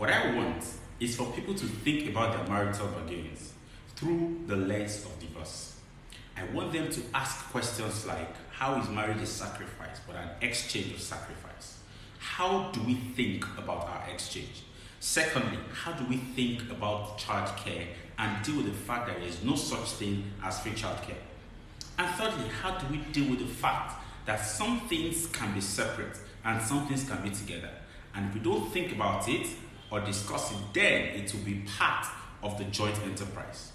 What I want is for people to think about their marital beginnings through the lens of divorce. I want them to ask questions like, how is marriage a sacrifice but an exchange of sacrifice? How do we think about our exchange? Secondly, how do we think about childcare and deal with the fact that there is no such thing as free childcare? And thirdly, how do we deal with the fact that some things can be separate and some things can be together? And if we don't think about it or discuss it, then it will be part of the joint enterprise.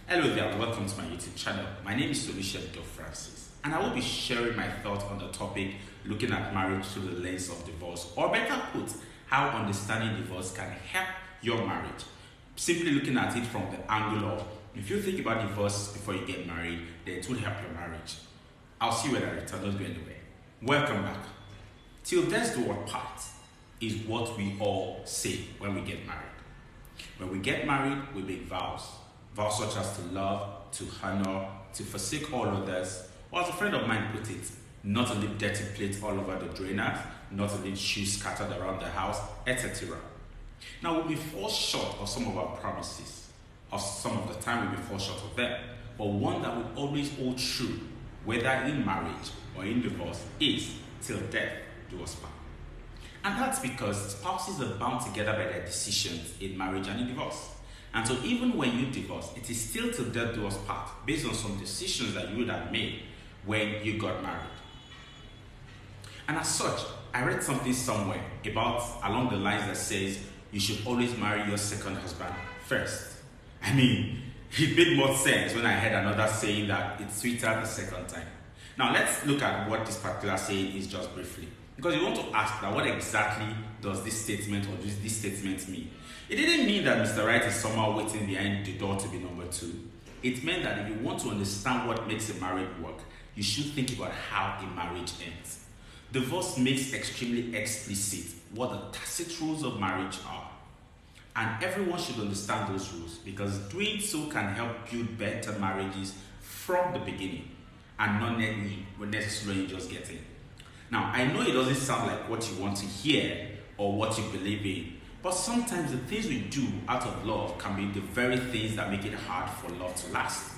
Hello there, and welcome to my YouTube channel. My name is Felicia Francis, and I will be sharing my thoughts on the topic looking at marriage through the lens of divorce, or better put, how understanding divorce can help your marriage. Simply looking at it from the angle of, if you think about divorce before you get married, then it will help your marriage. I'll see you when I return. Don't go anywhere. Welcome back. Till death do us part is what we all say when we get married. When we get married, we make vows. Vows such as to love, to honor, to forsake all others, or as a friend of mine put it, not to leave dirty plates all over the drainers, not to leave shoes scattered around the house, etc. Now, we may fall short of some of our promises, or some of the time we may fall short of them, but one that will always hold true, whether in marriage or in divorce, is till death do us part. And that's because spouses are bound together by their decisions in marriage and in divorce. And so even when you divorce, it is still till death do us part, based on some decisions that you would have made when you got married. And as such, I read something somewhere about along the lines that says you should always marry your second husband first. I mean, it made more sense when I heard another saying that it's sweeter the second time. Now let's look at what this particular saying is just briefly. Because you want to ask that what exactly does this statement or does this statement mean? It didn't mean that Mr. Right is somehow waiting behind the door to be number two. It meant that if you want to understand what makes a marriage work, you should think about how a marriage ends. Divorce makes extremely explicit what the tacit rules of marriage are. And everyone should understand those rules, because doing so can help build better marriages from the beginning and not necessarily just get in. Now, I know it doesn't sound like what you want to hear or what you believe in, but sometimes the things we do out of love can be the very things that make it hard for love to last.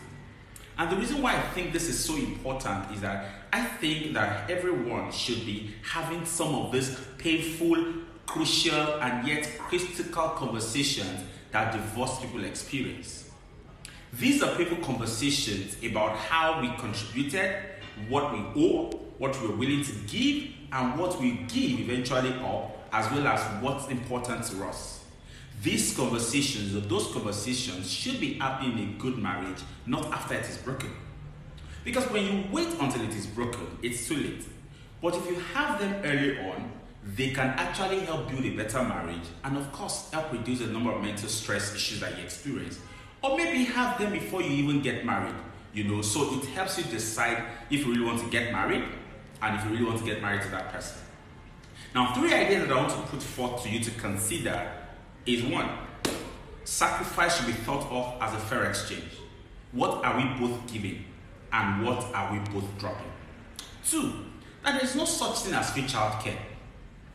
And the reason why I think this is so important is that I think that everyone should be having some of these painful, crucial, and yet critical conversations that divorced people experience. These are painful conversations about how we contributed, what we owe, what we're willing to give, and what we give eventually up, as well as what's important to us. These conversations, or those conversations, should be happening in a good marriage, not after it is broken. Because when you wait until it is broken, it's too late. But if you have them early on, they can actually help build a better marriage, and of course, help reduce the number of mental stress issues that you experience. Or maybe have them before you even get married, so it helps you decide if you really want to get married, and if you really want to get married to that person. Now, three ideas that I want to put forth to you to consider is: one, sacrifice should be thought of as a fair exchange. What are we both giving, and what are we both dropping? Two, that there is no such thing as free childcare.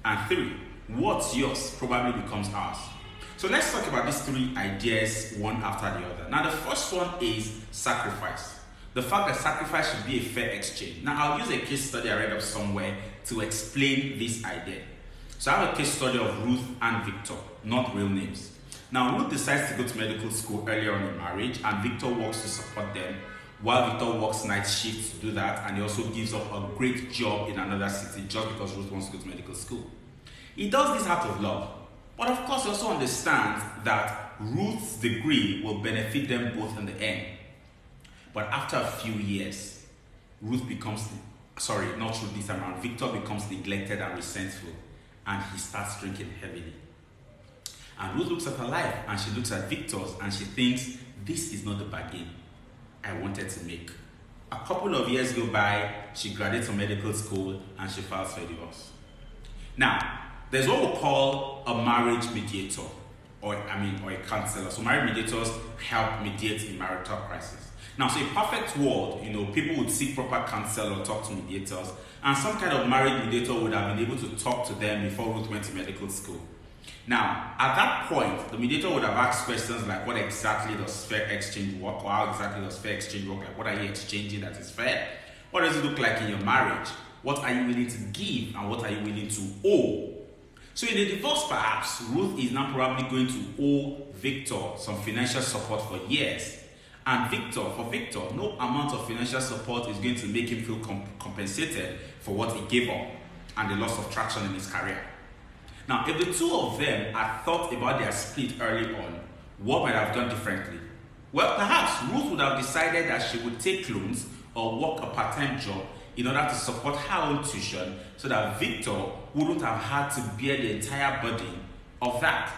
And three, what's yours probably becomes ours. So let's talk about these three ideas one after the other. Now, the first one is sacrifice. The fact that sacrifice should be a fair exchange. Now, I'll use a case study I read up somewhere to explain this idea. So I have a case study of Ruth and Victor, not real names. Now, Ruth decides to go to medical school earlier on in marriage, and Victor works to support them, while Victor works night shifts to do that, and he also gives up a great job in another city just because Ruth wants to go to medical school. He does this out of love, but of course he also understands that Ruth's degree will benefit them both in the end. But after a few years, Victor becomes neglected and resentful, and he starts drinking heavily. And Ruth looks at her life, and she looks at Victor's, and she thinks, this is not the bargain I wanted to make. A couple of years go by, she graduates from medical school, and she files for divorce. Now, there's what we call a marriage mediator, or a counselor. So marriage mediators help mediate in marital crisis. Now, so in a perfect world, people would seek proper counsel or talk to mediators, and some kind of marriage mediator would have been able to talk to them before Ruth went to medical school. Now, at that point, the mediator would have asked questions like, what exactly does fair exchange work? Or how exactly does fair exchange work? Like, what are you exchanging that is fair? What does it look like in your marriage? What are you willing to give and what are you willing to owe? So in a divorce, perhaps, Ruth is now probably going to owe Victor some financial support for years. And for Victor, no amount of financial support is going to make him feel compensated for what he gave up and the loss of traction in his career. Now, if the two of them had thought about their split early on, what might have done differently? Well, perhaps Ruth would have decided that she would take loans or work a part-time job in order to support her own tuition so that Victor wouldn't have had to bear the entire burden of that.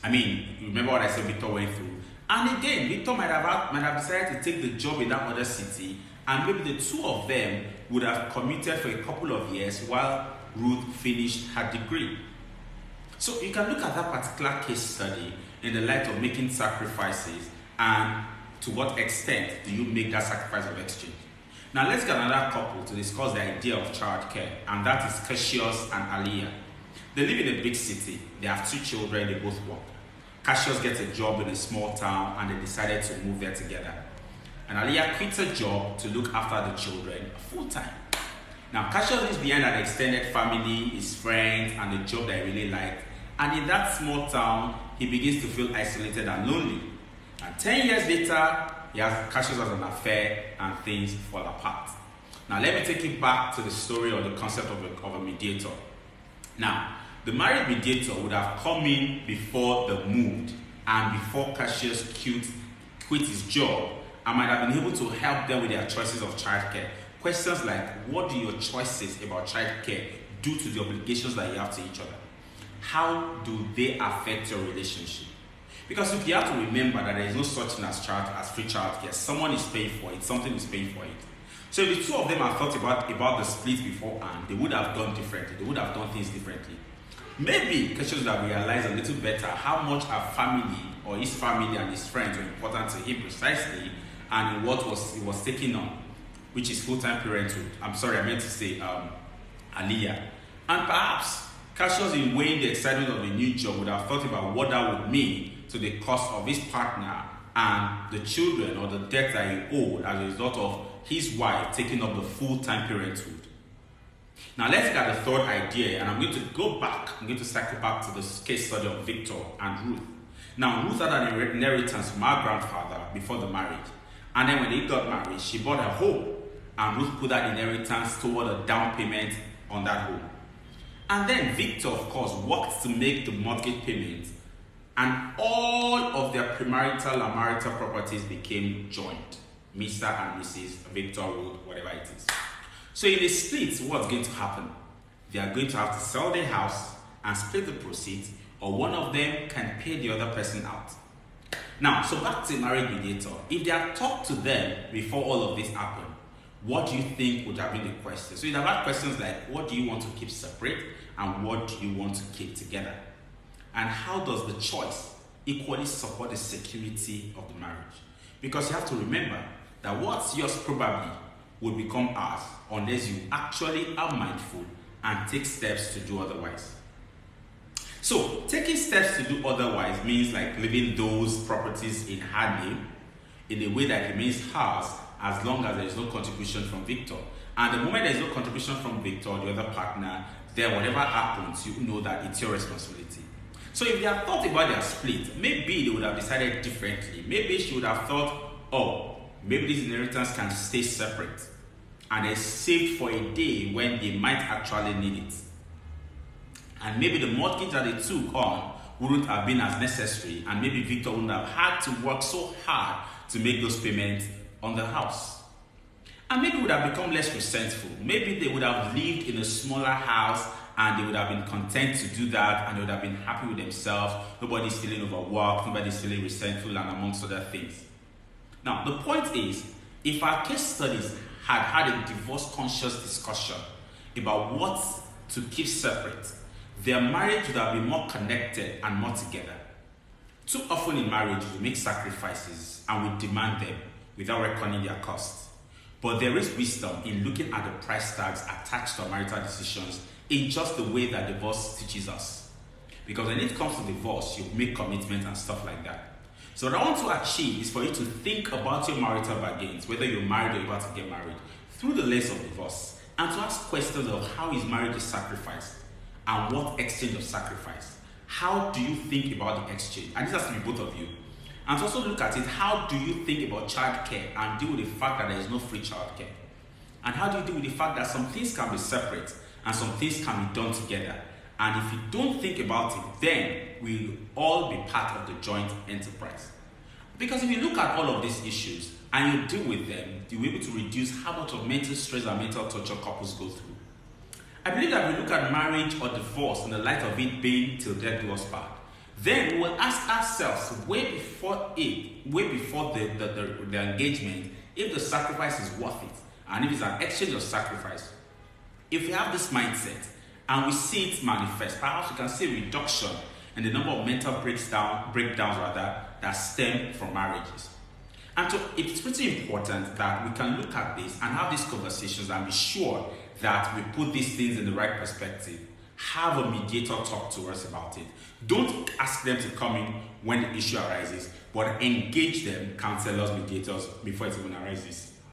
I mean, remember what I said Victor went through? And again, Victor might have decided to take the job in that other city, and maybe the two of them would have commuted for a couple of years while Ruth finished her degree. So you can look at that particular case study in the light of making sacrifices, and to what extent do you make that sacrifice of exchange. Now let's get another couple to discuss the idea of childcare, and that is Cassius and Aliyah. They live in a big city. They have 2 children. They both work. Cassius gets a job in a small town, and they decided to move there together. And Aliyah quits her job to look after the children full-time. Now Cassius lives behind an extended family, his friends, and the job that he really liked. And in that small town, he begins to feel isolated and lonely. And 10 years later, Cassius has an affair and things fall apart. Now let me take you back to the story or the concept of a mediator. Now, the married mediator would have come in before they moved and before Cassius quit his job, and might have been able to help them with their choices of childcare. Questions like, what do your choices about childcare do to the obligations that you have to each other? How do they affect your relationship? Because you have to remember that there is no such thing as free childcare. Someone is paying for it, something is paying for it. So if the two of them had thought about the split beforehand, they would have done differently. They would have done things differently. Maybe Cassius would have realized a little better how much our family or his family and his friends were important to him precisely, and in what he was taking on, which is full-time parenthood. I'm sorry, I meant to say Aliyah. And perhaps Cassius, in weighing the excitement of the new job, would have thought about what that would mean to the cost of his partner and the children, or the debt that he owed as a result of his wife taking up the full-time parenthood. Now let's look at the third idea, and I'm going to cycle back to the case study of Victor and Ruth. Now Ruth had an inheritance from her grandfather before the marriage, and then when they got married, she bought a home, and Ruth put that inheritance toward a down payment on that home. And then Victor, of course, worked to make the mortgage payment, and all of their premarital and marital properties became joint. Mr. and Mrs. Victor Ruth, whatever it is. So in the split, what's going to happen? They are going to have to sell their house and split the proceeds, or one of them can pay the other person out. Now, so back to married mediator. If they had talked to them before all of this happened, what do you think would have been the question? So you'd have had questions like, what do you want to keep separate and what do you want to keep together? And how does the choice equally support the security of the marriage? Because you have to remember that what's yours probably would become ours unless you actually are mindful and take steps to do otherwise. So, taking steps to do otherwise means like leaving those properties in her name in a way that remains hers as long as there is no contribution from Victor. And the moment there is no contribution from Victor or the other partner, then whatever happens, you know that it's your responsibility. So if they had thought about their split, maybe they would have decided differently. Maybe she would have thought, oh, maybe this inheritance can stay separate, and they saved for a day when they might actually need it. And maybe the mortgage that they took on wouldn't have been as necessary, and maybe Victor wouldn't have had to work so hard to make those payments on the house. And maybe would have become less resentful. Maybe they would have lived in a smaller house and they would have been content to do that, and they would have been happy with themselves. Nobody's feeling overworked, nobody's feeling resentful, and amongst other things. Now, the point is, if our case studies had a divorce-conscious discussion about what to keep separate, their marriage would have been more connected and more together. Too often in marriage, we make sacrifices and we demand them without reckoning their costs. But there is wisdom in looking at the price tags attached to our marital decisions in just the way that divorce teaches us. Because when it comes to divorce, you make commitments and stuff like that. So what I want to achieve is for you to think about your marital bargains, whether you're married or you're about to get married, through the lens of divorce, and to ask questions of how is marriage a sacrifice and what exchange of sacrifice. How do you think about the exchange? And this has to be both of you. And to also look at it, how do you think about childcare and deal with the fact that there is no free childcare? And how do you deal with the fact that some things can be separate and some things can be done together? And if you don't think about it, then we'll all be part of the joint enterprise. Because if you look at all of these issues and you deal with them, you'll be able to reduce how much of mental stress and mental torture couples go through. I believe that we look at marriage or divorce in the light of it being till death do us part. Then we will ask ourselves way before the engagement, if the sacrifice is worth it, and if it's an exchange of sacrifice. If we have this mindset and we see it manifest, perhaps we can see a reduction in the number of mental breakdowns that stem from marriages. And so it's pretty important that we can look at this and have these conversations and be sure that we put these things in the right perspective. Have a mediator talk to us about it. Don't ask them to come in when the issue arises, but engage them, counselors, mediators, before it even arises.